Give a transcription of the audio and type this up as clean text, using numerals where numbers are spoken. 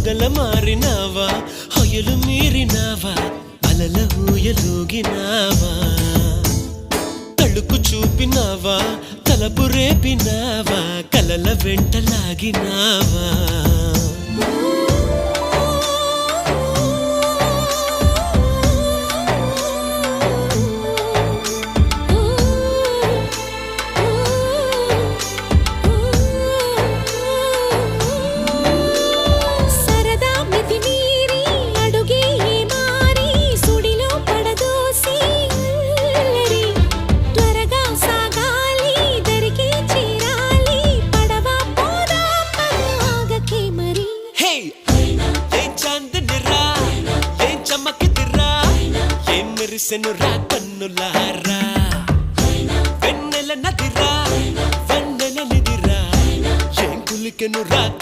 పొగల మారినావా హొయలు మీరినావా అలల ఊయలూగినావా తళుకు చూపినావా తలపు రేపినావా కలల వెంటలాగినావా మెరిసెనురా కన్నులారా వెన్నెల నదిరా వెన్నెల నిదిరా ఏం కులికెనురా